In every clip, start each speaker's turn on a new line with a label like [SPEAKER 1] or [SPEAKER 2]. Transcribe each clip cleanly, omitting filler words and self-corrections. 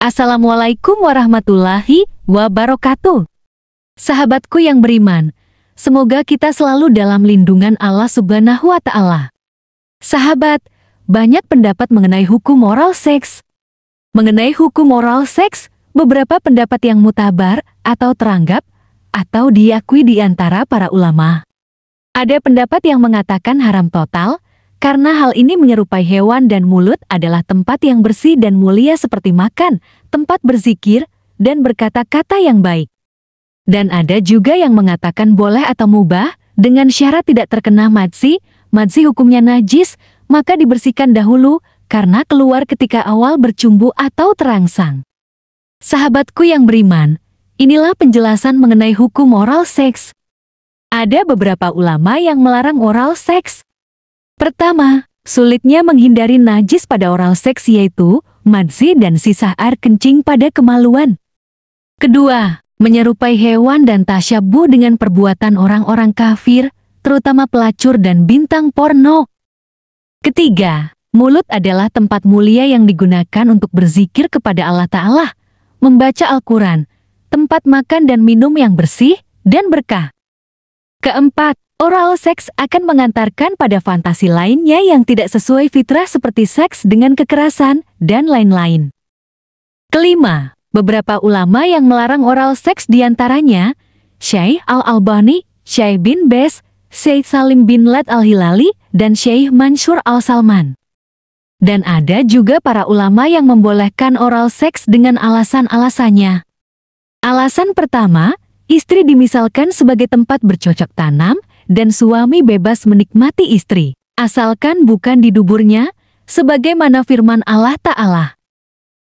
[SPEAKER 1] Assalamualaikum warahmatullahi wabarakatuh. Sahabatku yang beriman, semoga kita selalu dalam lindungan Allah Subhanahu wa Ta'ala. Sahabat, banyak pendapat mengenai hukum oral seks. Mengenai hukum oral seks, beberapa pendapat yang mutabar atau teranggap atau diakui di antara para ulama. Ada pendapat yang mengatakan haram total, karena hal ini menyerupai hewan dan mulut adalah tempat yang bersih dan mulia seperti makan, tempat berzikir, dan berkata-kata yang baik. Dan ada juga yang mengatakan boleh atau mubah, dengan syarat tidak terkena madzi hukumnya najis, maka dibersihkan dahulu, karena keluar ketika awal bercumbu atau terangsang. Sahabatku yang beriman, inilah penjelasan mengenai hukum oral seks. Ada beberapa ulama yang melarang oral seks. Pertama, sulitnya menghindari najis pada oral seks yaitu madzi dan sisa air kencing pada kemaluan. Kedua, menyerupai hewan dan tasyabuh dengan perbuatan orang-orang kafir, terutama pelacur dan bintang porno. Ketiga, mulut adalah tempat mulia yang digunakan untuk berzikir kepada Allah Ta'ala, membaca Al-Quran, tempat makan dan minum yang bersih dan berkah. Keempat, oral seks akan mengantarkan pada fantasi lainnya yang tidak sesuai fitrah seperti seks dengan kekerasan dan lain-lain. Kelima, beberapa ulama yang melarang oral seks diantaranya Syekh Al-Albani, Syekh bin Baz, Syekh Salim bin Lad Al-Hilali, dan Syekh Mansur Al-Salman. Dan ada juga para ulama yang membolehkan oral seks dengan alasan-alasannya. Alasan pertama, istri dimisalkan sebagai tempat bercocok tanam, dan suami bebas menikmati istri, asalkan bukan di duburnya, sebagaimana firman Allah Ta'ala.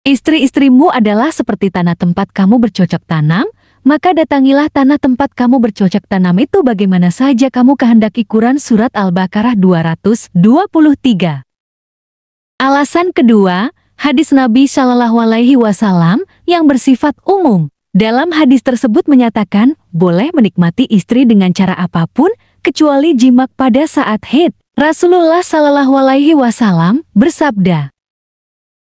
[SPEAKER 1] Istri-istrimu adalah seperti tanah tempat kamu bercocok tanam, maka datangilah tanah tempat kamu bercocok tanam itu bagaimana saja kamu kehendaki. Quran Surat Al-Baqarah 223. Alasan kedua, hadis Nabi Shallallahu Alaihi Wasallam yang bersifat umum. Dalam hadis tersebut menyatakan, boleh menikmati istri dengan cara apapun, kecuali jimak pada saat haid. Rasulullah Shallallahu Alaihi Wasallam bersabda,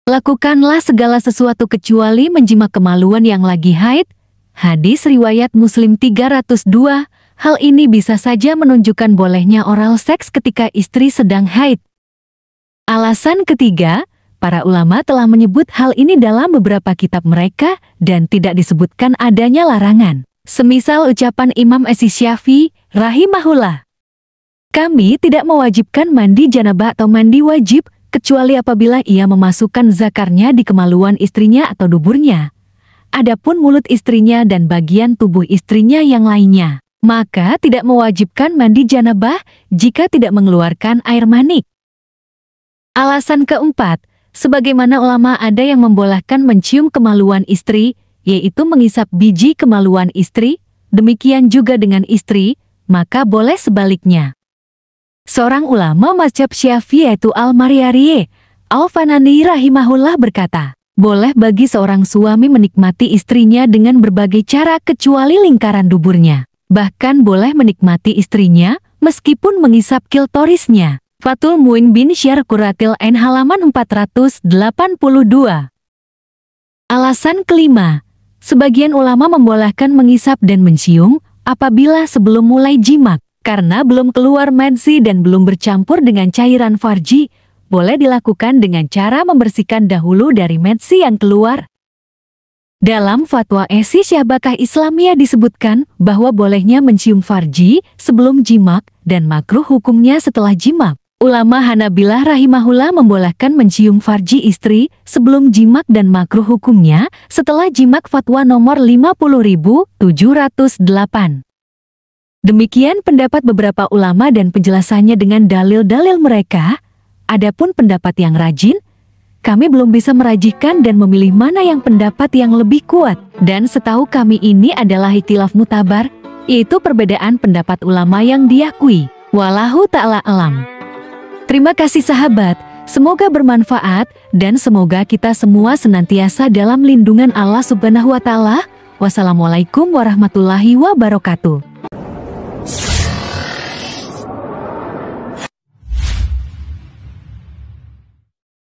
[SPEAKER 1] lakukanlah segala sesuatu kecuali menjimak kemaluan yang lagi haid. Hadis riwayat Muslim 302, hal ini bisa saja menunjukkan bolehnya oral seks ketika istri sedang haid. Alasan ketiga, para ulama telah menyebut hal ini dalam beberapa kitab mereka dan tidak disebutkan adanya larangan. Semisal ucapan Imam Asy-Syafi'i rahimahullah, kami tidak mewajibkan mandi janabah atau mandi wajib kecuali apabila ia memasukkan zakarnya di kemaluan istrinya atau duburnya. Adapun mulut istrinya dan bagian tubuh istrinya yang lainnya, maka tidak mewajibkan mandi janabah jika tidak mengeluarkan air mani. Alasan keempat, sebagaimana ulama ada yang membolehkan mencium kemaluan istri, yaitu mengisap biji kemaluan istri, demikian juga dengan istri, maka boleh sebaliknya. Seorang ulama mazhab Syafi'i yaitu Al-Maryari Al-Fanani rahimahullah berkata, boleh bagi seorang suami menikmati istrinya dengan berbagai cara kecuali lingkaran duburnya. Bahkan boleh menikmati istrinya meskipun mengisap kiltorisnya. Fathul Muin bin Syar Quratil Ain halaman 482. Alasan kelima, sebagian ulama membolehkan mengisap dan mencium apabila sebelum mulai jimak, karena belum keluar madzi dan belum bercampur dengan cairan farji, boleh dilakukan dengan cara membersihkan dahulu dari madzi yang keluar. Dalam fatwa Esi Syabakah Islamiyah disebutkan bahwa bolehnya mencium farji sebelum jimak dan makruh hukumnya setelah jimak. Ulama Hanabilah rahimahullah membolehkan mencium farji istri sebelum jimak dan makruh hukumnya setelah jimak. Fatwa nomor 50.708. Demikian pendapat beberapa ulama dan penjelasannya dengan dalil-dalil mereka. Adapun pendapat yang rajin, kami belum bisa merajihkan dan memilih mana yang pendapat yang lebih kuat. Dan setahu kami ini adalah ikhtilaf mutabar, yaitu perbedaan pendapat ulama yang diakui. Wallahu ta'ala alam. Terima kasih sahabat, semoga bermanfaat dan semoga kita semua senantiasa dalam lindungan Allah Subhanahu wa Ta'ala. Wassalamualaikum warahmatullahi wabarakatuh.